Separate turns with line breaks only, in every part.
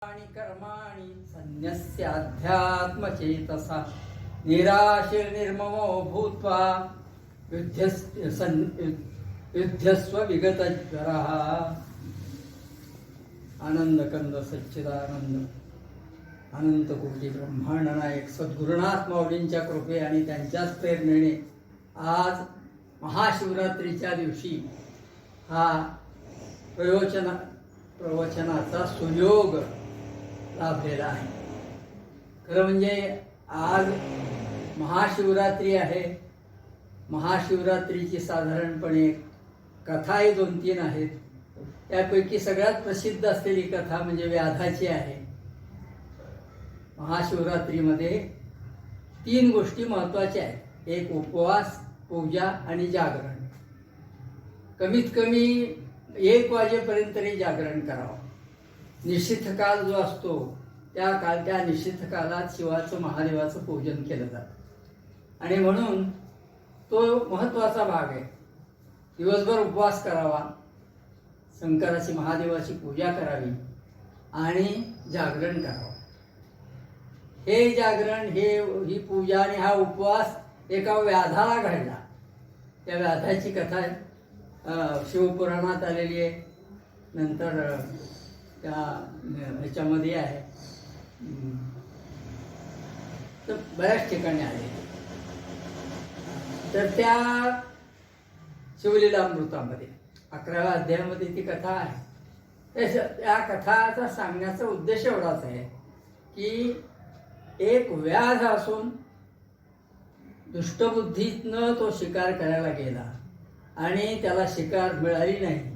कर्माणि सन्न्यस्याध्यात्मचेतसा निराशिर्निर्ममो भूत्वा युध्यस्व विगतज्वरः। आनंदकंद सच्चिदानंद अनंतकोटी ब्रह्मांड नायक सद्गुरुनाथ माऊलींच्या कृपे आणि त्यांच्याच प्रेरणेने आज महाशिवरात्रीच्या दिवशी हा प्रवचनाचा सुयोग लाभलेला आहे। खरं म्हणजे आज महाशिवरात्री आहे। महाशिवरात्रीची साधारणपणे कथाही 2-3 आहेत। त्यापैकी सगळ्यात प्रसिद्ध असलेली कथा म्हणजे व्याधाची आहे। महाशिवरात्रीमध्ये 3 गोष्टी महत्त्वाच्या आहेत। एक उपवास, पूजा आणि जागरण। कमीत कमी 1 वाजेपर्यंत तरी जागरण करावं। निशिथ काल जो असतो त्या निशिथ कालात शिवाचं महादेवाचं पूजन केलं जातं आणि म्हणून तो महत्त्वाचा भाग आहे। दिवसभर उपवास करावा, शंकराची महादेवाची पूजा करावी आणि जागरण करावं। हे जागरण ही पूजा आणि हा उपवास एका व्याधाला घडला। त्या व्याधाची कथा शिवपुराणात आलेली आहे। नंतर त्या ह्याच्यामध्ये आहे, तर बऱ्याच ठिकाणी आले। तर त्या शिवलीलामृतामध्ये 11व्या अध्यायामध्ये ती कथा आहे। त्या कथाचा सांगण्याचा उद्देश एवढाच आहे की एक व्याध असून दुष्टबुद्धीतनं तो शिकार करायला गेला आणि त्याला शिकार मिळाली नाही।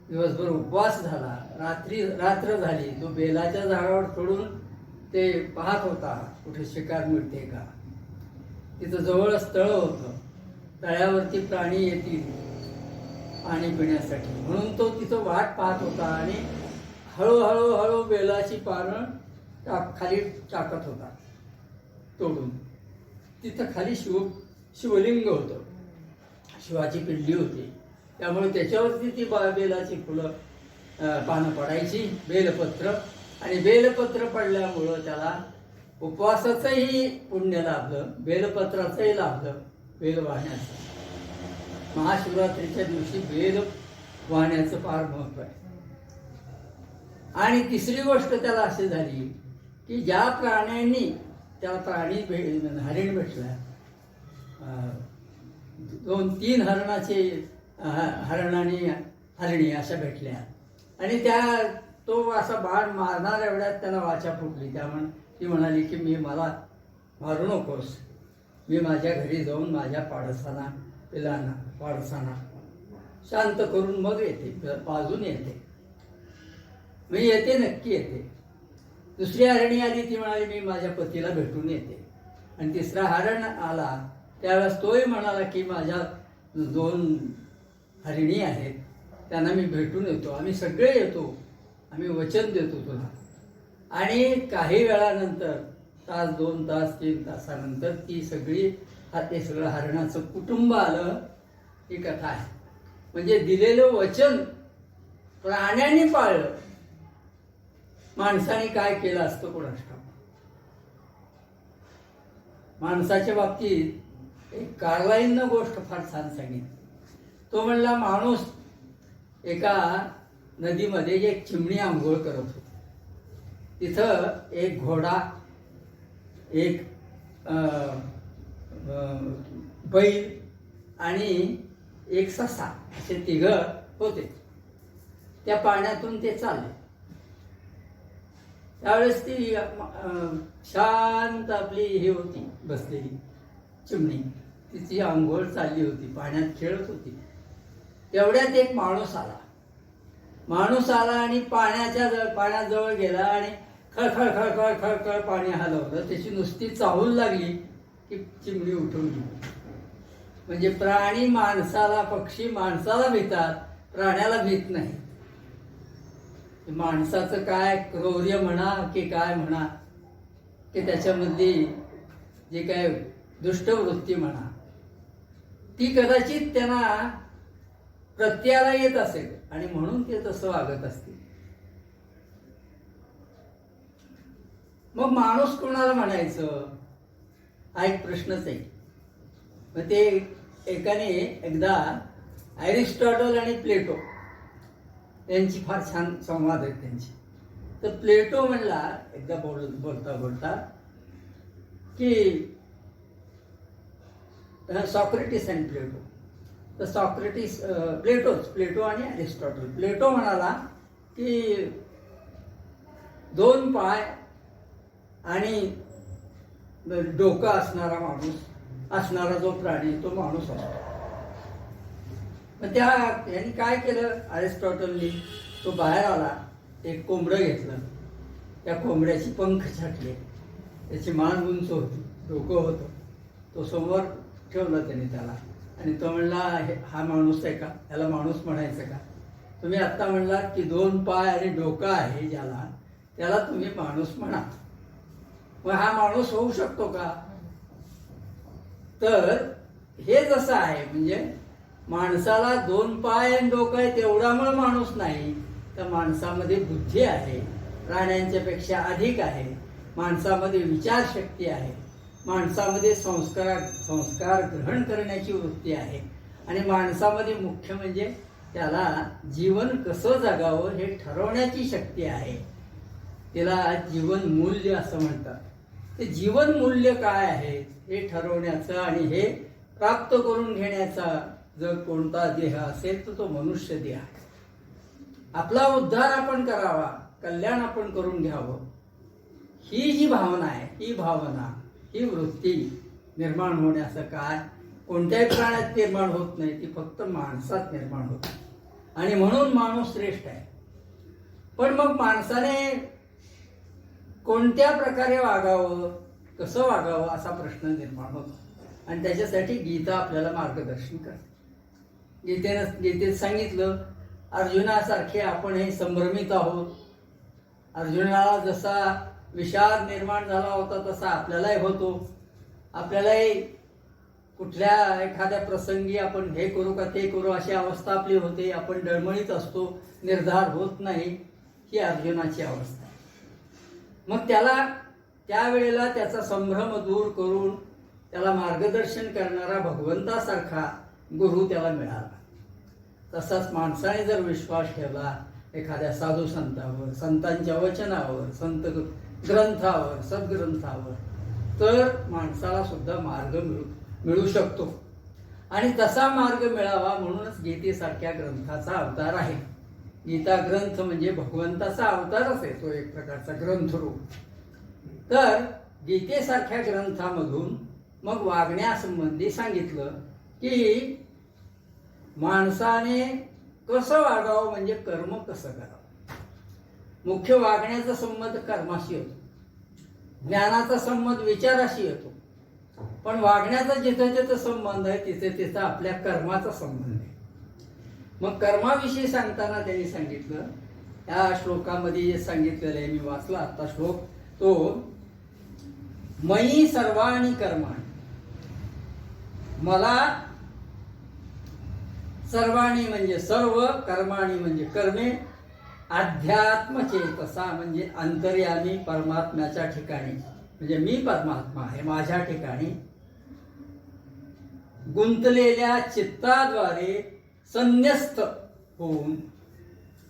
दिवसभर उपवास झाला, रात्र झाली। तो बेलाच्या झाडावर चढून ते पाहत होता कुठे शिकार मिळते का। तिथं जवळच तळ होतं। तळ्यावरती प्राणी येतील पाणी पिण्यासाठी म्हणून तो तिथं वाट पाहत होता आणि हळूहळू बेलाची पानं खाली टाकत होता तोडून। तिथं खाली शिवलिंग होतं, शिवाची पिंडी होती। त्यामुळे त्याच्यावरती ती बेलाची फुलं पानं पडायची, बेलपत्र। आणि बेलपत्र पडल्यामुळं त्याला उपवासाचंही पुण्य लाभलं, बेलपत्राचंही लाभलं, बेल वाहण्याचं। महाशिवरात्रीच्या दिवशी बेल वाहण्याचं फार महत्त्व आहे। आणि तिसरी गोष्ट त्याला अशी झाली की ज्या प्राण्यांनी त्याला हरिण भेटला, 2-3 हरणाचे हरण आणि हरणी अशा भेटल्या आणि तो असा बाण मारणार एवढ्यात त्यांना वाचा फुटली। त्यामुळे ती म्हणाली की मला मारू नकोस, मी माझ्या घरी जाऊन माझ्या पाडसाना शांत करून मग येते, पाजून येते, मी येते, नक्की येते। दुसरी हरणी आली, ती म्हणाली मी माझ्या पतीला भेटून येते। आणि तिसरा हरण आला, त्यावेळेस तोही म्हणाला की माझ्या 2 हरिणी आहेत, त्यांना मी भेटून येतो, आम्ही सगळे येतो, आम्ही वचन देतो तुला। आणि काही वेळानंतर 1 तास, 2 तास, 3 तासानंतर ते सगळं हरणाचं कुटुंब आलं। ही कथा आहे। म्हणजे दिलेलं वचन प्राण्यांनी पाळलं, माणसाने काय केलं असतं कोणास ठाऊक। माणसाच्या बाबतीत एक कार्लाईननं गोष्ट फार छान सांगितली। तो म्हणला माणूस एका नदीमध्ये एक चिमणी आंघोळ करत होती। तिथं एक घोडा, एक बैल आणि एक ससा असे 3 होते। त्या पाण्यातून ते चालले। त्यावेळेस ती शांत आपली ही होती बसलेली चिमणी, तिची आंघोळ चालली होती, पाण्यात खेळत होती। तेवढ्यात एक माणूस आला आणि पाण्याजवळ गेला आणि खळखळ खळखळ खळखळ पाणी हलवलं। त्याची नुसती चाहूल लागली की चिमणी उठून गेली। म्हणजे प्राणी माणसाला, पक्षी माणसाला भीतात, प्राण्याला भीत नाही। माणसाचं काय क्रौर्य म्हणा की काय म्हणा, की त्याच्यामधली जे काय दुष्टवृत्ती म्हणा, ती कदाचित त्यांना प्रत्ययाला येत असेल आणि म्हणून ते तसं वागत असतील। मग माणूस कोणाला म्हणायचं हा एक प्रश्नच आहे. मग ते एकाने एकदा ॲरिस्टॉटल आणि प्लेटो यांची फार छान संवाद आहेत त्यांची. तर प्लेटो म्हणला एकदा बोलता बोलता की सॉक्रेटिस अँड प्लेटो. तर सॉक्रेटिस प्लेटो आणि ॲरिस्टॉटल. प्लेटो म्हणाला की 2 पाय आणि डोकं असणारा माणूस असणारा जो प्राणी तो माणूस असतो. मग यांनी काय केलं ॲरिस्टॉटलनी, तो बाहेर आला, एक कोंबडं घेतलं, त्या कोंबड्याची पंख छाटले, त्याची मान उंच होती, डोकं होतं, तो समोर ठेवलं त्याने त्याला. आणि तो म्हणला हा माणूस आहे का, याला माणूस म्हणायचं का? तुम्ही आत्ता म्हणलात की 2 पाय आणि डोकं आहे ज्याला, त्याला तुम्ही माणूस म्हणा. मग हा माणूस होऊ शकतो का? तर हे जसं आहे, म्हणजे माणसाला 2 पाय आणि डोकं आहे तेवढ्यामुळे माणूस नाही, तर माणसामध्ये बुद्धी आहे, प्राण्यांच्या पेक्षा अधिक आहे, माणसामध्ये विचारशक्ती आहे, माणसामध्ये संस्कार ग्रहण करण्याची वृत्ती आहे, आणि माणसामध्ये मुख्य म्हणजे त्याला जीवन कसं जगावं हे ठरवण्याची शक्ती आहे. त्याला जीवन मूल्य असं म्हणतात. ते जीवन मूल्य काय आहे हे ठरवण्याचं आणि हे प्राप्त करून घेण्याचा जर कोणता देह असेल तर तो मनुष्य देह आहे. आपला उद्धार आपण करावा, कल्याण आपण करून घ्यावं, ही जी भावना आहे, ही भावना, ही वृत्ती निर्माण होण्याचं काय कोणत्याही प्राण्यात निर्माण होत नाही, ती फक्त माणसात निर्माण होते. आणि म्हणून माणूस श्रेष्ठ आहे. पण मग माणसाने कोणत्या प्रकारे वागावं, कसं वागावं असा प्रश्न निर्माण होतो. आणि त्याच्यासाठी गीता आपल्याला मार्गदर्शन करते. गीतेत सांगितलं, अर्जुनासारखे आपण हे संभ्रमित आहोत. अर्जुनाला जसा विषाद निर्माण झाला होता तसा आपल्यालाही होतो. आपल्यालाही कुठल्या एखाद्या प्रसंगी आपण हे करू का ते करू अशी अवस्था आपली होते. आपण डळमळीत असतो, निर्धार होत नाही. ही अर्जुनाची अवस्था आहे. मग त्यावेळेला त्याचा संभ्रम दूर करून त्याला मार्गदर्शन करणारा भगवंतासारखा गुरु त्याला मिळाला. तसाच माणसाने जर विश्वास ठेवला एखाद्या साधू संतांवर, संतांच्या वचनावर, संत ग्रंथावर, सद्ग्रंथावर, तर माणसाला सुद्धा मार्ग मिळू शकतो. आणि तसा मार्ग मिळावा म्हणूनच गीतेसारख्या ग्रंथाचा अवतार आहे. गीता ग्रंथ म्हणजे भगवंताचा अवतारच आहे, तो एक प्रकारचा ग्रंथरूप. तर गीतेसारख्या ग्रंथामधून मग वागण्यासंबंधी सांगितलं की माणसाने कसं वागावं, म्हणजे कर्म कसं करावं. मुख्य वागण्याचा संबंध कर्माशी होतो, ज्ञानाचा संबंध विचाराशी येतो. पण वागण्याचा जिथं जिथं संबंध आहे तिथे तिथं आपल्या कर्माचा संबंध आहे. मग कर्माविषयी सांगताना त्यांनी सांगितलं, या श्लोकामध्ये जे सांगितलेलं आहे, मी वाचला आता श्लोक, तो मयी सर्वाणि कर्माणि, मला सर्वाणी म्हणजे सर्व, कर्माणी म्हणजे कर्मे, अध्यात्म चेतसा म्हणजे अंतर्यामी परमात्म्याच्या ठिकाणी, म्हणजे मी परमात्मा आहे माझ्या ठिकाणी गुंतलेल्या चित्ताद्वारे संन्यस्त होऊन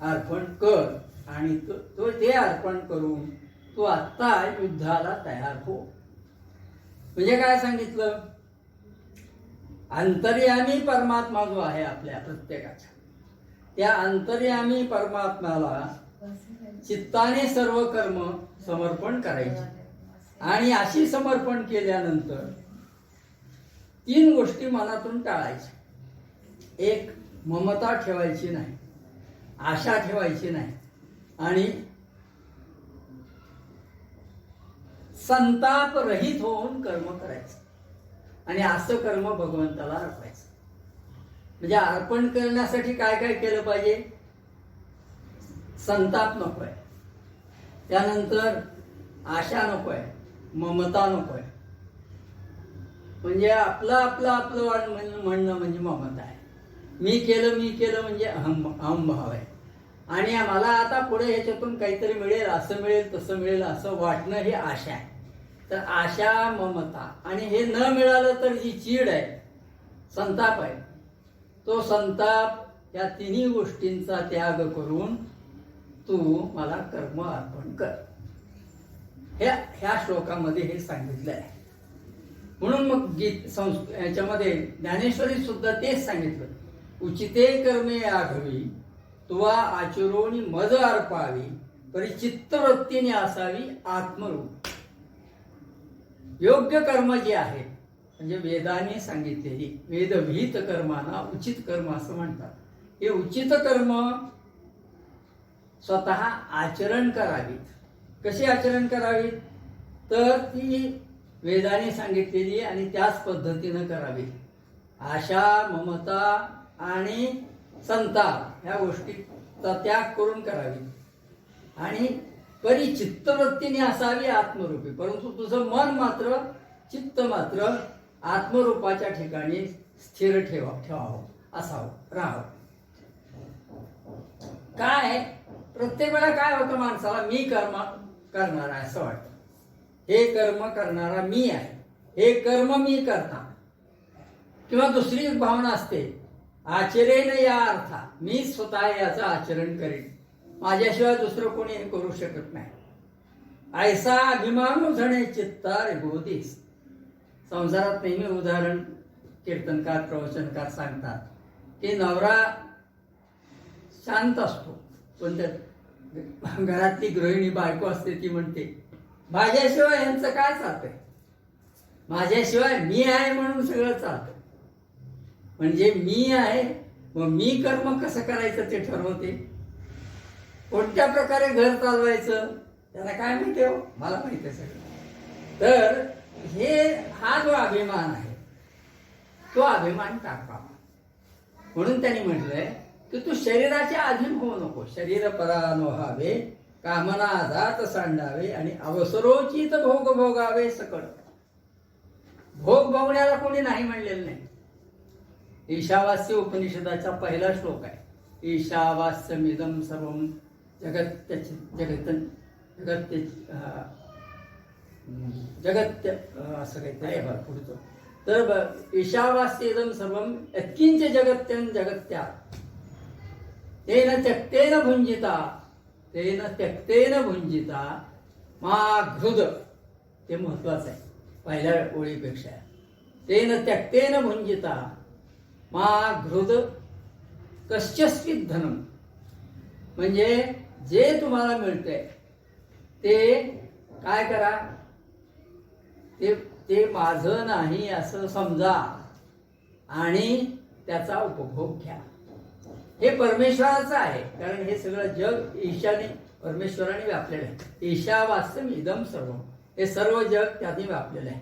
अर्पण कर. आणि तो ते अर्पण करून तू आत्ता युद्धाला तयार हो. म्हणजे काय सांगितलं, अंतर्यामी परमात्मा जो आहे आपल्या प्रत्येकाच्या, त्या अंतर्यामी परमात्म्याला चित्ताने सर्व कर्म समर्पण करायचे. आणि अशी समर्पण केल्यानंतर 3 गोष्टी मनातून टाळायच्या. एक, ममता ठेवायची नाही, आशा ठेवायची नाही, आणि संताप रहित होऊन कर्म करायचं. आणि असं कर्म भगवंताला अर्पायचं. म्हणजे अर्पण करण्यासाठी काय काय केलं पाहिजे, संताप नकोय, त्यानंतर आशा नकोय, ममता नकोय. म्हणजे आपलं म्हणणं म्हणजे ममता आहे. मी केलं म्हणजे अहंभाव आहे. आणि मला आता पुढे ह्याच्यातून काहीतरी मिळेल, असं मिळेल तसं मिळेल असं वाटणं हे आशा आहे. तर आशा, ममता आणि हे न मिळालं तर जी चीड आहे, संताप आहे, तो संताप या तिन्ही गोष्टींचा त्याग करून तू मला कर्म अर्पण कर. ह्या श्लोकामध्ये हे सांगितलं आहे. म्हणून मग याच्यामध्ये ज्ञानेश्वरी सुद्धा तेच सांगितलं, उचिते कर्मे आघवी तुवा आचरोनी मज अर्पावी परी चित्तवृत्तीने असावी आत्मरूप. योग्य कर्म जे आहे म्हणजे वेदाने सांगितलेली वेदविहित कर्मांना उचित कर्म असं म्हणतात. हे उचित कर्म स्वतः आचरण करावीत. कशी आचरण करावीत तर ती वेदाने सांगितलेली आणि त्याच पद्धतीनं करावी. आशा, ममता आणि संताप ह्या गोष्टीचा त्याग करून करावी आणि परी चित्तवृत्तीने असावी आत्मरूपी. परंतु तुझं मन मात्र, चित्त मात्र आत्मरूपाच्या ठिकाणी स्थिर ठेवावं, असावं, राहावं. काय प्रत्येक वेळा काय होतं माणसाला, मी कर्म करणार आहे असं वाटतं. हे कर्म करणारा मी आहे, हे कर्म मी करता. किंवा दुसरी एक भावना असते, आचरेन या अर्था, मी स्वतः याचं आचरण करेन, माझ्याशिवाय दुसरं कोणी हे करू शकत नाही. ऐसा अभिमान झणे चित्ता रे बोधीस. संसारात नेहमी उदाहरण कीर्तनकार, प्रवचनकार सांगतात की नवरा शांत असतो, पण त्या घरातली गृहिणी बायको असते ती म्हणते माझ्याशिवाय यांचं काय चालतंय, माझ्याशिवाय मी आहे म्हणून सगळं चालतं. म्हणजे मी आहे, मग मी कर्म कसं करायचं ते ठरवते. कोणत्या प्रकारे घर चालवायचं त्याला काय माहिती हो, मला माहिती आहे सगळं. तर हा जो अभिमान आहे तो अभिमान टाकावा. म्हणून त्यांनी म्हटलंय की तू शरीराच्या अधीन होऊ नको. शरीर परानो व्हावे, कामना जात सांडावे आणि अवसरोचित भोग भोगावे सकळ. भोग भोगण्याला कोणी नाही म्हणलेलं नाही. ईशावास्य उपनिषदाचा पहिला श्लोक आहे, ईशावास्यमिदं सर्वं जगत्य असं काहीतरी आहे बरं पुढचं. तर ईशावास्येदं सर्वं यत्किंच जगत्यं जगत्या तेन त्यक्तेन भुंजिता, तेन त्यक्तेन भुंजिता मा घृद. ते महत्वाचं आहे पहिल्या ओळीपेक्षा. तेन त्यक्तेन भुंजिता मा घृद कश्चित् धनम. म्हणजे जे तुम्हाला मिळतंय ते काय करा, ते माझं नाही असं समजा आणि त्याचा उपभोग घ्या. हे परमेश्वराचं आहे, कारण हे सगळं जग ईशाने, परमेश्वराने व्यापलेलं आहे. ईशावास्यम इदम सर्व, हे सर्व जग त्यांनी व्यापलेलं आहे.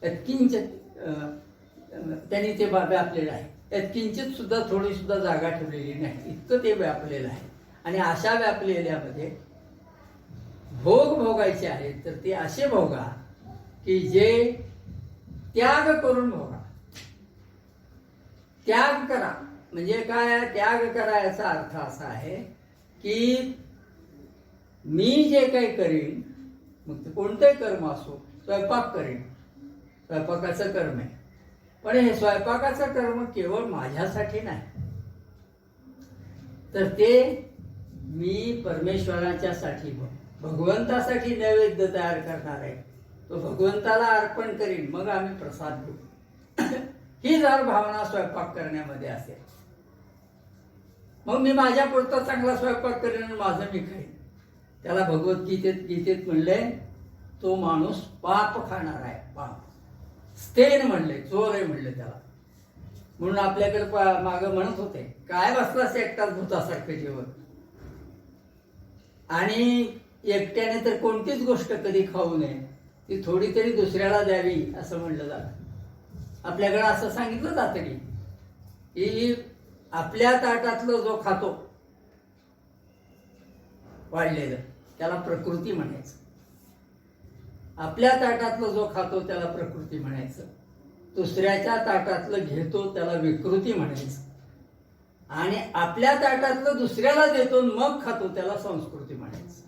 यत्किंचित त्यांनी ते व्यापलेलं आहे. यत्किंचित सुद्धा थोडी सुद्धा जागा ठेवलेली नाही, इतकं ते व्यापलेलं आहे. आणि अशा व्यापलेल्यामध्ये भोग भोगायचे आहेत तर ते असे भोगा की जे त्याग करून भोगा. त्याग करा म्हणजे काय, त्याग करा याचा अर्थ असा आहे की मी जे काही करीन, मग ते कोणतंही कर्म असो, स्वयंपाक करीन, स्वयंपाकाचं कर्म आहे, पण हे स्वयंपाकाचं कर्म केवळ माझ्यासाठी नाही, तर ते मी परमेश्वराच्या साठी, भगवंतासाठी नैवेद्य तयार करणार आहे, तो भगवंताला अर्पण करीन, मग आम्ही प्रसाद घेऊ. ही जर भावना स्वयंपाक करण्यामध्ये असेल, मग मी माझ्या पुरता चांगला स्वयंपाक करेन आणि माझं मी खाईन. त्याला गीतेत म्हणले तो माणूस पाप खाणार आहे. पाप स्तेन म्हणले, चोर आहे म्हणले त्याला. म्हणून आपल्याकडे मागं म्हणत होते काय बसलास एकटाच भूतासारखं जेवण, आणि एकट्याने तर कोणतीच गोष्ट कधी खाऊ नये, ती थोडी तरी दुसऱ्याला द्यावी असं म्हणलं जातं. आपल्याकडे असं सांगितलं जातं की आपल्या ताटातलं जो खातो वाढलेलं त्याला प्रकृती म्हणायचं. आपल्या ताटातलं जो खातो त्याला प्रकृती म्हणायचं. दुसऱ्याच्या ताटातलं घेतो त्याला विकृती म्हणायचं. आणि आपल्या ताटातलं दुसऱ्याला देतो मग खातो, त्याला संस्कृती म्हणायचं.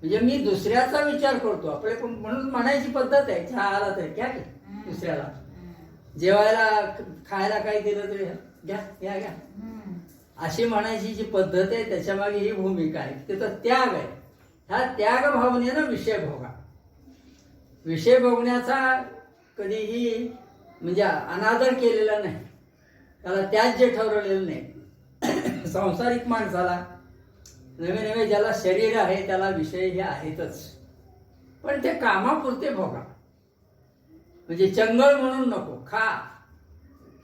म्हणजे मी दुसऱ्याचा विचार करतो आपले, म्हणून म्हणायची पद्धत आहे, चहा आला तरी घ्या की, दुसऱ्याला जेवायला खायला काही दिलं तरी घ्या घ्या घ्या, अशी म्हणायची जी पद्धत आहे त्याच्यामागे ही भूमिका आहे. त्याचा त्याग आहे. ह्या त्याग भावनेनं विषय भोगा. विषय भोगण्याचा कधीही म्हणजे अनादर केलेला नाही, त्याला त्याज्य ठरवलेलं नाही. सांसारिक माणसाला नवे नवे ज्याला शरीर आहे त्याला विषय हे आहेतच, पण ते कामापुरते भोगा. म्हणजे चंगळ म्हणून नको, खा,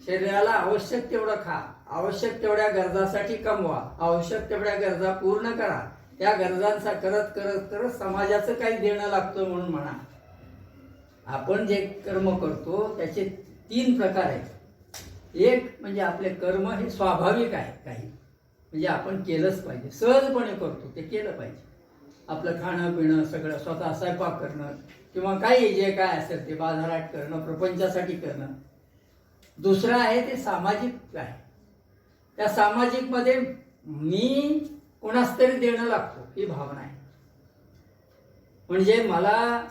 शरीराला आवश्यक तेवढं खा, आवश्यक तेवढ्या गरजासाठी कमवा, आवश्यक तेवढ्या गरजा पूर्ण करा. त्या गरजांचा करत करत करत समाजाचं काही देणं लागतं म्हणून म्हणा. आपण जे कर्म करतो त्याचे 3 प्रकार आहेत. एक म्हणजे आपले कर्म हे स्वाभाविक आहे, काही म्हणजे आपण केलंच पाहिजे, सहजपणे करतो ते केलं पाहिजे. आपलं खाणं पिणं सगळं, स्वतः स्वयंपाक करणं किंवा काही जे काय असेल ते बाजारात करणं, प्रपंचासाठी करणं. दुसरं आहे ते सामाजिक आहे. त्या सामाजिक मध्ये मी कोणास तरी देणं लागतो ही भावना आहे. म्हणजे मला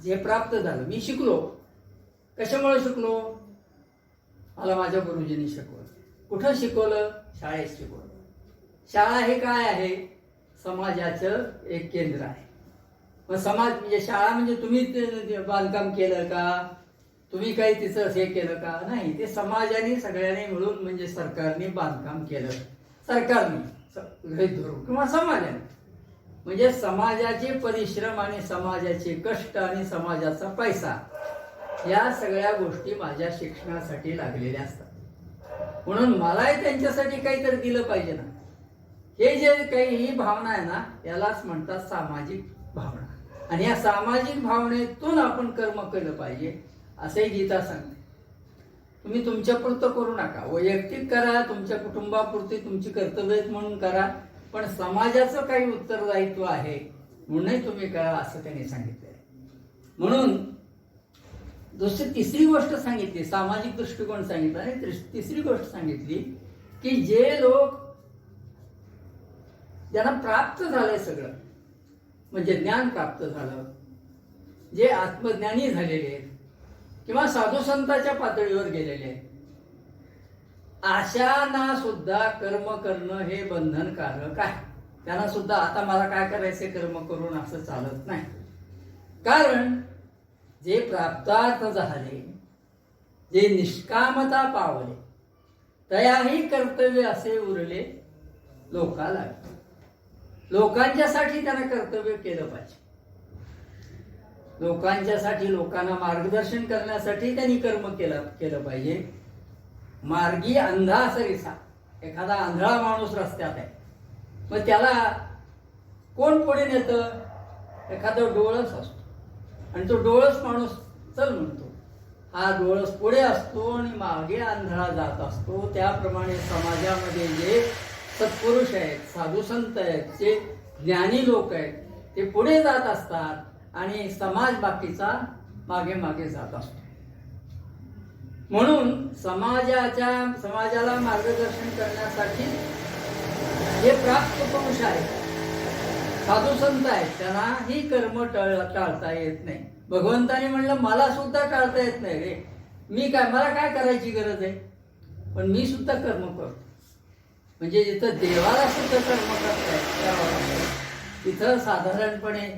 जे प्राप्त झालं, मी शिकलो, कशामुळे शिकलो, मला माझ्या गुरुजींनी शिकवलं. कुठं शिकवलं? शाळेत शिकवलं. शाळा हे काय आहे? समाजाचं एक केंद्र आहे. मग समाज म्हणजे शाळा म्हणजे तुम्ही बांधकाम केलं का, तुम्ही काही तिचं हे केलं का? नाही, ते समाजाने सगळ्यांनी मिळून म्हणजे सरकारने बांधकाम केलं, सरकारने किंवा समाजाने. म्हणजे समाजाचे परिश्रम आणि समाजाचे कष्ट आणि समाजाचा पैसा या सगळ्या गोष्टी माझ्या शिक्षणासाठी लागलेल्या असतात. म्हणून मलाही त्यांच्यासाठी काहीतरी दिलं पाहिजे ना. हे जे काही ही भावना आहे ना, यालाच म्हणतात सामाजिक भावना. आणि या सामाजिक भावनेतून आपण कर्म केलं पाहिजे असंही गीता सांगते. तुम्ही तुमच्यापुरतं करू नका, वैयक्तिक करा, तुमच्या कुटुंबापुरती तुमची कर्तव्य म्हणून करा, पण समाजाचं काही उत्तरदायित्व आहे म्हणूनही तुम्ही करा असं त्यांनी सांगितलंय. म्हणून तिसरी गोष्ट सांगितली, सामाजिक दृष्टिकोन सांगितला आणि तिसरी गोष्ट सांगितली की जे लोक ज्यांना प्राप्त झालंय सगळं, म्हणजे ज्ञान प्राप्त झालं, जे आत्मज्ञानी झालेले आहेत किंवा साधू संतांच्या पातळीवर गेलेले आहेत, अशांना सुद्धा कर्म करणं हे बंधनकारक आहे. त्यांना सुद्धा आता मला काय करायचे कर्म करून असं चालत नाही. कारण जे प्राप्तार्थ झाले, जे निष्कामता पावले, तयाही कर्तव्य असे उरले लोकाला. लोकांच्यासाठी त्यांना कर्तव्य केलं पाहिजे. लोकांच्यासाठी, लोकांना मार्गदर्शन करण्यासाठी त्यांनी कर्म केलं पाहिजे. मार्गी अंधा सरिसा, एखादा आंधळा माणूस रस्त्यात आहे, मग त्याला कोण पुढे नेतं? एखादं डोळस असतो आणि तो डोळस माणूस चल म्हणतो, हा डोळस पुढे असतो आणि मागे आंधळा जात असतो. त्याप्रमाणे समाजामध्ये जे सत्पुरुष आहेत, साधू संत आहेत, जे ज्ञानी लोक आहेत, ते पुढे जात असतात आणि समाज बाकीचा मागे मागे जात असतो. म्हणून समाजाला मार्गदर्शन करण्यासाठी जे प्राप्त पुरुष आहेत, साधू संत आहेत, त्यांना ही कर्म टाळता येत नाही. भगवंताने म्हणलं मला सुद्धा टाळता येत नाही रे, मला काय करायची गरज आहे, पण मी सुद्धा कर्म करतो. म्हणजे जिथं देवाला सुद्धा कर्म करतायत तिथं साधारणपणे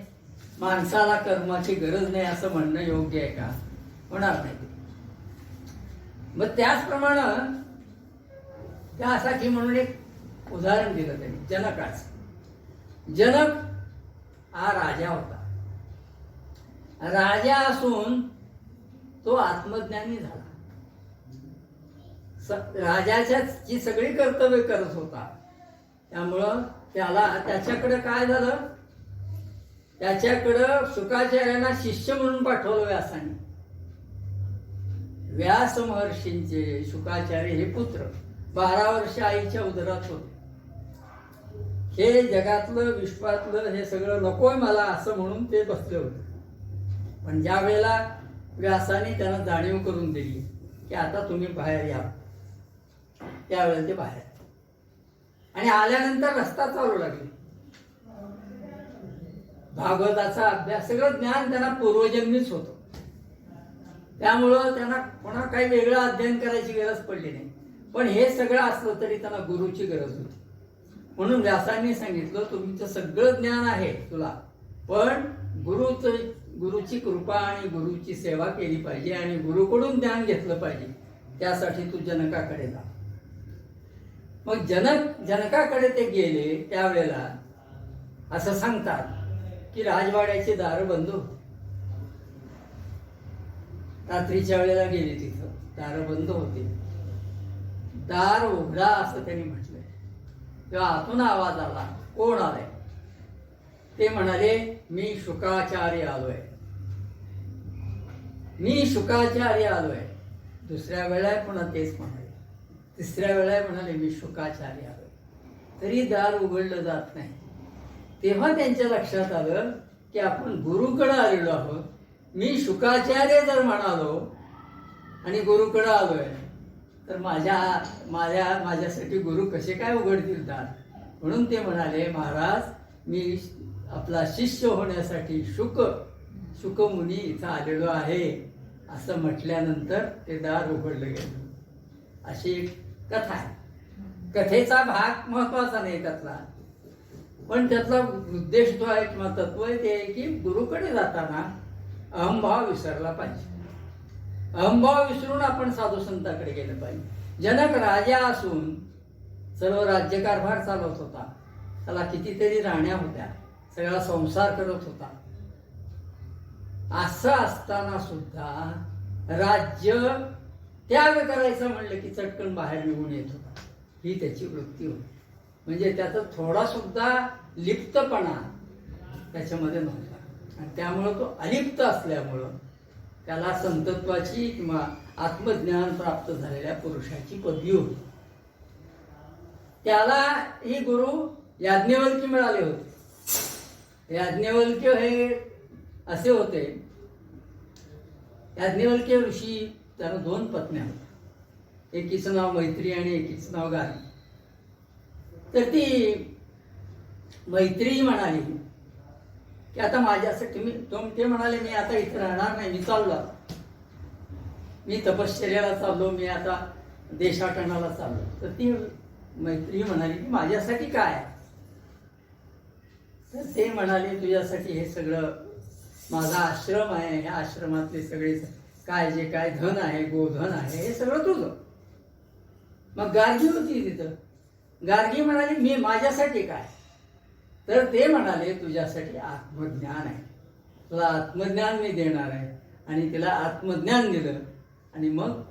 माणसाला कर्माची गरज नाही असं म्हणणं योग्य आहे का? होणार नाही. मग त्याचप्रमाणे त्यासाठी म्हणून एक उदाहरण दिलं त्यांनी जनकाचं. जनक हा राजा होता. राजा असून तो आत्मज्ञानी झाला. राजाच्या जी सगळी कर्तव्य करत होता, त्यामुळं त्याच्याकडे काय झालं, त्याच्याकडं शुकाचार्यांना शिष्य म्हणून पाठवलं व्यासाने. व्यास महर्षींचे शुकाचार्य हे पुत्र 12 वर्ष आईच्या उदरात होते. हे जगातलं विश्वातलं हे सगळं नकोय मला असं म्हणून ते बसले होते. पण ज्या वेळेला व्यासाने त्यांना जाणीव करून दिली की आता तुम्ही बाहेर या त्यावेळेला ते बाहेर आले. आणि आल्यानंतर रस्ता चालू लागले. भागवताचा अभ्यास, सगळं ज्ञान त्यांना पूर्वजन्मीच होतं. त्यामुळं त्यांना कोणा काही वेगळं अध्ययन करायची गरज पडली नाही. पण हे सगळं असलं तरी त्यांना गुरुची गरज होती. म्हणून व्यासांनी सांगितलं, तुमचं सगळं ज्ञान आहे तुला, पण गुरुची कृपा आणि गुरुची सेवा केली पाहिजे आणि गुरुकडून ज्ञान घेतलं पाहिजे. त्यासाठी तू जनकाकडे जा. मग जनकाकडे ते गेले. त्यावेळेला असं सांगतात की राजवाड्याचे दार बंद होते. रात्रीच्या वेळेला गेले, तिथं दार बंद होते. दार उघडा असं त्यांनी म्हटलंय. तेव्हा आतून आवाज आला, कोण आलाय? ते म्हणाले, मी शुकाचार्य आलोय, मी शुकाचार्य आलोय. दुसऱ्या वेळा पुन्हा तेच म्हणाले. तिसऱ्या वेळा म्हणाले, मी शुकाचार्य आलोय. तरी दार उघडलं जात नाही. तेव्हा त्यांच्या लक्षात आलं की आपण गुरुकडे आलेलो आहोत. मी शुकाचार्य जर म्हणालो आणि गुरुकडे आलोय, तर माझ्यासाठी गुरु कसे काय उघडतील दार? म्हणून ते म्हणाले, महाराज, मी आपला शिष्य होण्यासाठी शुकमुनी इथं आलेलो आहे. असं म्हटल्यानंतर ते दार उघडलं गेलं. अशी एक कथा आहे. कथेचा भाग महत्वाचा नाही त्यातला, पण त्यातला उद्देश जो आहे किंवा तत्व आहे ते आहे की गुरुकडे जाताना अहंभाव विसरला पाहिजे. अहंभाव विसरून आपण साधू संतांकडे गेलं पाहिजे. जनक राजा असून सर्व राज्यकारभार चालवत होता. त्याला कितीतरी राण्या होत्या, सगळा संसार करत होता. असं असताना सुद्धा राज्य त्याग करायचं म्हणलं की चटकन बाहेर निघून येत होता. ही त्याची वृत्ती होती. म्हणजे त्याचा थोडा सुद्धा लिप्तपणा त्याच्यामध्ये नव्हता. आणि त्यामुळं तो अलिप्त असल्यामुळं त्याला संतत्वाची किंवा आत्मज्ञान प्राप्त झालेल्या पुरुषाची पदवी होती. त्याला ही गुरु याज्ञवल्क्य मिळाले होते. याज्ञवल्क्य हे असे होते, याज्ञवल्क्य ऋषी, त्याला 2 पत्न्या होत्या. एकीचं नाव मैत्री आणि एकीचं नाव गार्गी. तर ती मैत्री म्हणाली की आता माझ्यासाठी ते म्हणाले, मी आता इथे राहणार नाही, मी चाललो, मी तपश्चर्याला चाललो, मी आता देशाटनाला चाललो. तर ती मैत्री म्हणाली की माझ्यासाठी काय? तर ते म्हणाले, तुझ्यासाठी हे सगळं माझा आश्रम आहे, ह्या आश्रमातले सगळे काय जे काय धन आहे, गोधन आहे, हे सगळं तुझं. मग गार्गी होती तिथं. गार्गी म्हणाली, मी माझ्यासाठी काय? तर ते म्हणाले, तुझ्यासाठी आत्मज्ञान आहे, तुला आत्मज्ञान मी देणार आहे. आणि तिला आत्मज्ञान दिलं. आणि मग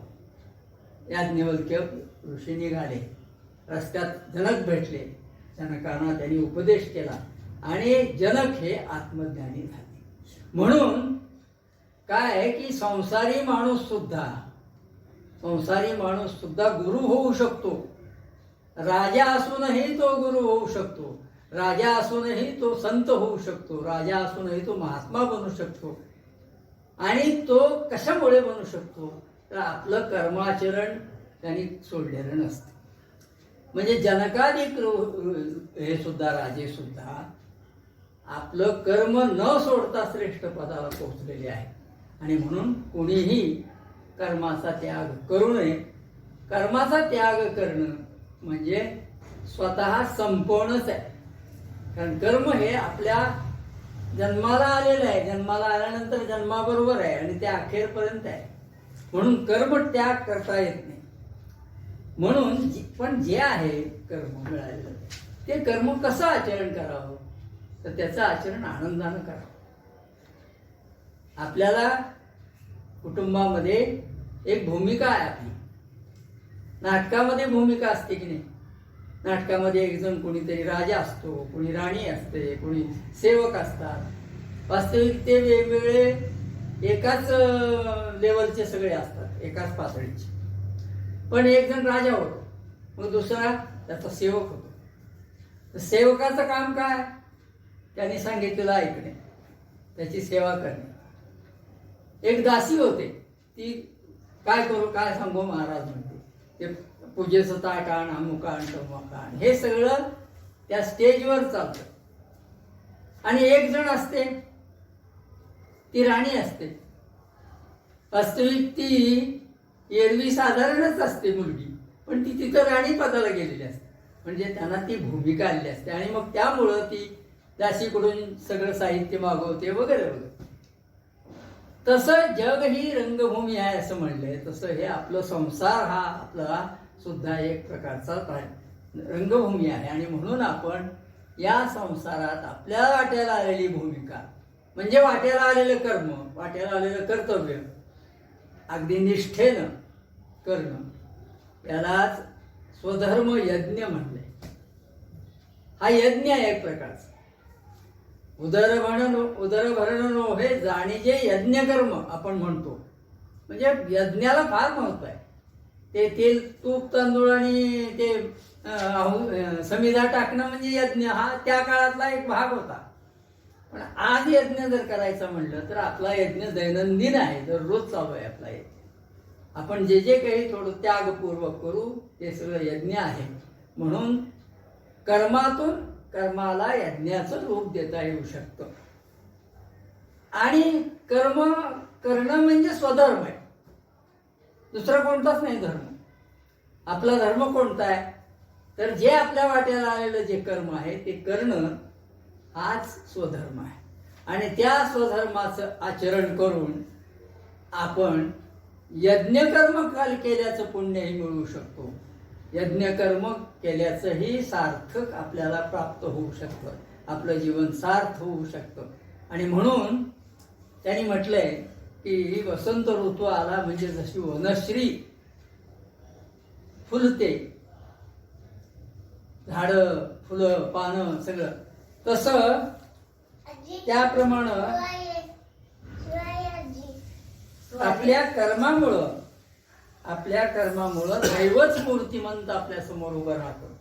याज्ञवल्क्य ऋषी निघाले. रस्त्यात जनक भेटले. जनकांना त्यांनी उपदेश केला आणि जनक हे आत्मज्ञानी झाले. म्हणून काय आहे की संसारी माणूस सुद्धा गुरु होऊ शकतो. राजा असूनही तो गुरु होऊ शकतो. राजा असूनही तो संत होऊ शकतो. राजा असूनही तो महात्मा बनू शकतो. आणि तो कशामुळे बनू शकतो? तर आपलं कर्माचरण त्यांनी सोडलेलं नसतं. म्हणजे जनकाधिक हे सुद्धा राजे सुद्धा आपलं कर्म न सोडता श्रेष्ठ पदाला पोहोचलेले आहे. आणि म्हणून कोणीही कर्माचा त्याग करू नये. कर्माचा त्याग करणं म्हणजे स्वतः संपवणंच आहे. कारण कर्म हे आपल्या जन्माला आलेलं आहे. जन्माला आल्यानंतर जन्माबरोबर आहे आणि ते अखेरपर्यंत आहे. म्हणून कर्म त्याग करता येत नाही. म्हणून पण जे आहे कर्म मिळालेलं ते कर्म कसं आचरण करावं? तर त्याचं आचरण आनंदानं करावं. आपल्याला कुटुंबामध्ये एक भूमिका आहे आपली. नाटकामध्ये भूमिका असते की नाही? नाटकामध्ये एक जण कोणीतरी राजा असतो, कोणी राणी असते, कोणी सेवक असतात. वास्तविक ते वेगवेगळे एकाच लेवलचे सगळे असतात, एकाच पातळीचे. पण एक जण राजा होतो, मग दुसरा त्याचा सेवक होतो. तर सेवकाचं काम काय? त्यांनी सांगितलेलं ऐकणे, त्याची सेवा करणे. एक दासी होते, ती काय करू काय सांगू महाराज म्हणते. ते पूजेचं ताट आण, अमुक आण, तमुक आण, हे सगळं त्या स्टेजवर चालतं. आणि एक जण असते, ती राणी असते. वास्तविक ती एरवी साधारणच असते मुलगी, पण ती तिथं राणी पदाला गेलेली असते. म्हणजे त्यांना ती भूमिका आलेली असते आणि मग त्यामुळं ती दासीकडून सगळं साहित्य मागवते वगैरे वगैरे. तसं जग ही रंगभूमी आहे असं म्हणलंय, तसं हे आपलं संसार हा आपला सुद्धा एक प्रकारचा रंगभूमी आहे. आणि म्हणून आपण या संसारात आपल्या वाट्याला आलेली भूमिका म्हणजे वाट्याला आलेलं कर्म, वाट्याला आलेलं कर्तव्य अगदी निष्ठेनं करणं, यालाच स्वधर्म यज्ञ म्हणलंय. हा यज्ञ आहे एक प्रकारचा. उदरभरण हे जाणीजे यज्ञ कर्म आपण म्हणतो. म्हणजे यज्ञाला फार महत्व आहे. ते तेल तूप तांदूळ आणि ते समिधा टाकणं म्हणजे यज्ञ हा त्या काळातला एक भाग होता. पण आज यज्ञ जर करायचं म्हणलं तर आपला यज्ञ दैनंदिन आहे, दररोज चालू आहे आपला यज्ञ. आपण जे जे काही थोडं त्यागपूर्वक करू ते सगळं यज्ञ आहे. म्हणून कर्मातून कर्माला यज्ञाचं रूप देता येऊ शकतं. आणि कर्म करणं म्हणजे स्वधर्म आहे, दुसरा कोणताच नाही धर्म. आपला धर्म कोणता आहे तर जे आपल्या वाट्याला आलेलं जे कर्म आहे ते करणं हाच स्वधर्म आहे. आणि त्या स्वधर्माचं आचरण करून आपण यज्ञकर्म काल केल्याचं पुण्यही मिळवू शकतो. यज्ञकर्म केल्याचंही सार्थक आपल्याला प्राप्त होऊ शकतं, आपलं जीवन सार्थ होऊ शकतं. आणि म्हणून त्यांनी म्हटलंय की वसंत ऋतू आला म्हणजे जशी वनश्री फुलते, झाडं फुलं पानं सगळं, तसं त्याप्रमाणे आपल्या कर्मामुळं दैवच मूर्तिमंत आपल्या समोर उभं राहतं.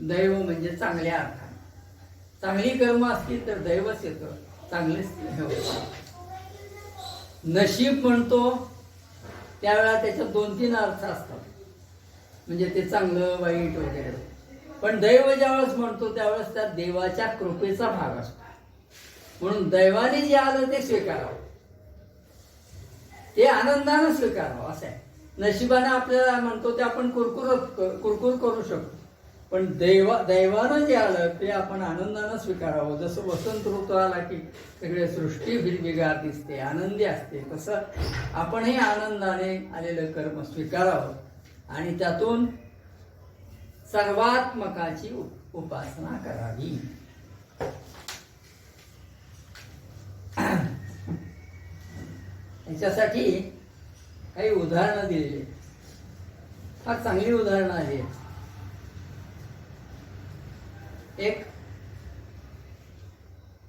दैव म्हणजे चांगल्या अर्थाने. चांगली कर्म असतील तर दैवच येतं, चांगलेच हे होतं. नशीब म्हणतो त्यावेळेला त्याच्यात 2-3 अर्थ असतात, म्हणजे ते चांगलं वाईट वगैरे. पण दैव ज्यावेळेस म्हणतो त्यावेळेस त्या देवाच्या कृपेचा भाग असतो. म्हणून दैवाने जे आलं ते स्वीकारावं, ते आनंदानं स्वीकारावं असं आहे. नशिबाने आपल्याला म्हणतो ते आपण कुरकुर करू शकतो, पण दैवानं जे आलं ते आपण आनंदानं स्वीकारावं. जसं वसंत ऋतू आला की सगळे सृष्टी हिरवीगार दिसते, आनंदी असते, तसं आपणही आनंदाने आलेलं कर्म स्वीकारावं आणि त्यातून सर्वात्मकाची उपासना करावी. याच्यासाठी काही उदाहरणं दिलेली, फार चांगली उदाहरणं आहेत. एक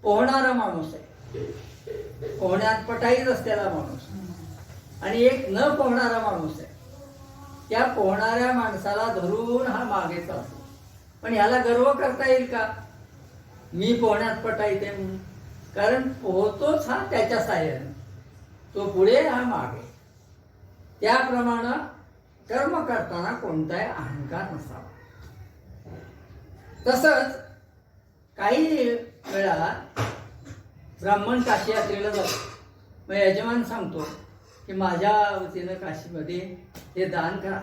पोहणारा माणूस आहे, पोहण्यात पटाईत असलेला माणूस, आणि एक न पोहणारा माणूस आहे. त्या पोहणाऱ्या माणसाला धरून हा मागे चालतो. पण ह्याला गर्व करता येईल का मी पोहण्यात पटाईत आहे म्हणून? कारण पोहतोच हा त्याच्या साह्याने, तो पुढे हा मागे. त्याप्रमाणे कर्म करताना कोणताही अहंकार नसावा. तसंच काही वेळा ब्राह्मण काशी यात्रेला जातो. मग यजमान सांगतो की माझ्या वतीनं काशीमध्ये हे दान करा,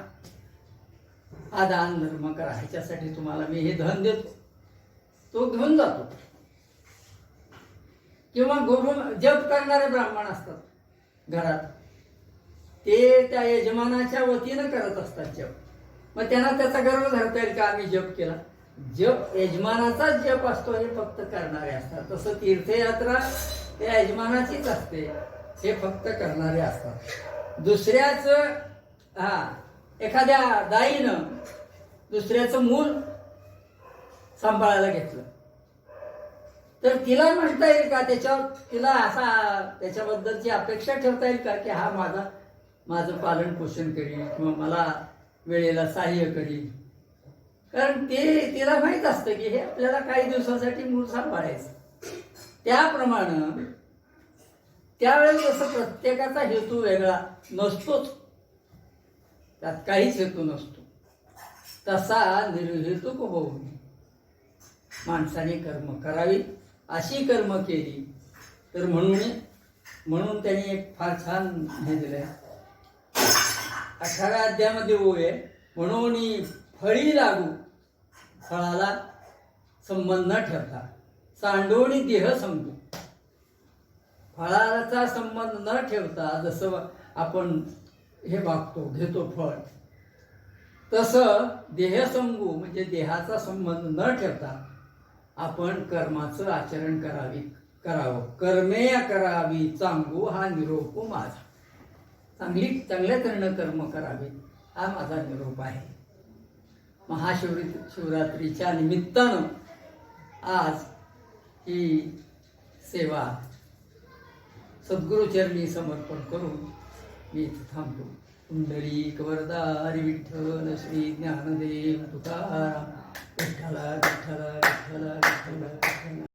हा दान धर्म करा, ह्याच्यासाठी तुम्हाला मी हे धन देतो. तो घेऊन जातो. किंवा गुरु जप करणारे ब्राह्मण असतात घरात, ते त्या यजमानाच्या वतीनं करत असतात जप. मग त्यांना त्याचा गर्व धरता येईल का आम्ही जप केला? जप यजमानाचाच जप असतो हे फक्त करणारे असतात. तसं तीर्थयात्रा त्या यजमानाचीच असते, हे फक्त करणारे असतात. दुसऱ्याच एखाद्या दाईनं दुसऱ्याचं मूल सांभाळायला घेतलं तर तिला म्हणता येईल का तिला त्याच्याबद्दलची अपेक्षा ठेवता येईल का की हा माझं पालन पोषण करील किंवा मला वेळेला सहाय्य करील? कारण तिला माहित असतं की हे आपल्याला काही दिवसासाठी मूल सांभाळायचं. त्याप्रमाणे त्यावेळेस जसं प्रत्येकाचा हेतू वेगळा नसतोच, त्यात काहीच हेतू नसतो. तसा निर्हेतुक होऊ नये. माणसाने कर्म करावी. अशी कर्म केली तर म्हणून त्यांनी एक फार छान हे दिलंय. 18व्या अध्यायामध्ये ओळ म्हणून फळी लागू, फळाला संबंध न ठेवता सांडोणी देह समजू. फळाचा संबंध न ठेवता जसं आपण हे वागतो घेतो फळ, तसं देह संगू म्हणजे देहाचा संबंध न ठेवता आपण कर्माचं आचरण करावं. कर्मे करावी चांगू हा निरोप माझा. चांगल्या तऱ्हेनं कर्म करावे हा माझा निरोप आहे. शिवरात्रीच्या निमित्तानं आज ही सेवा सद्गुरुचरणी समर्पण करून मी इथं थांबतो. पुंडलिक वरदारी विठ्ठल श्री ज्ञानदेव तुकाराम. विठ्ठला विठ्ठला विठ्ठला विठ्ठला विठ्ठला.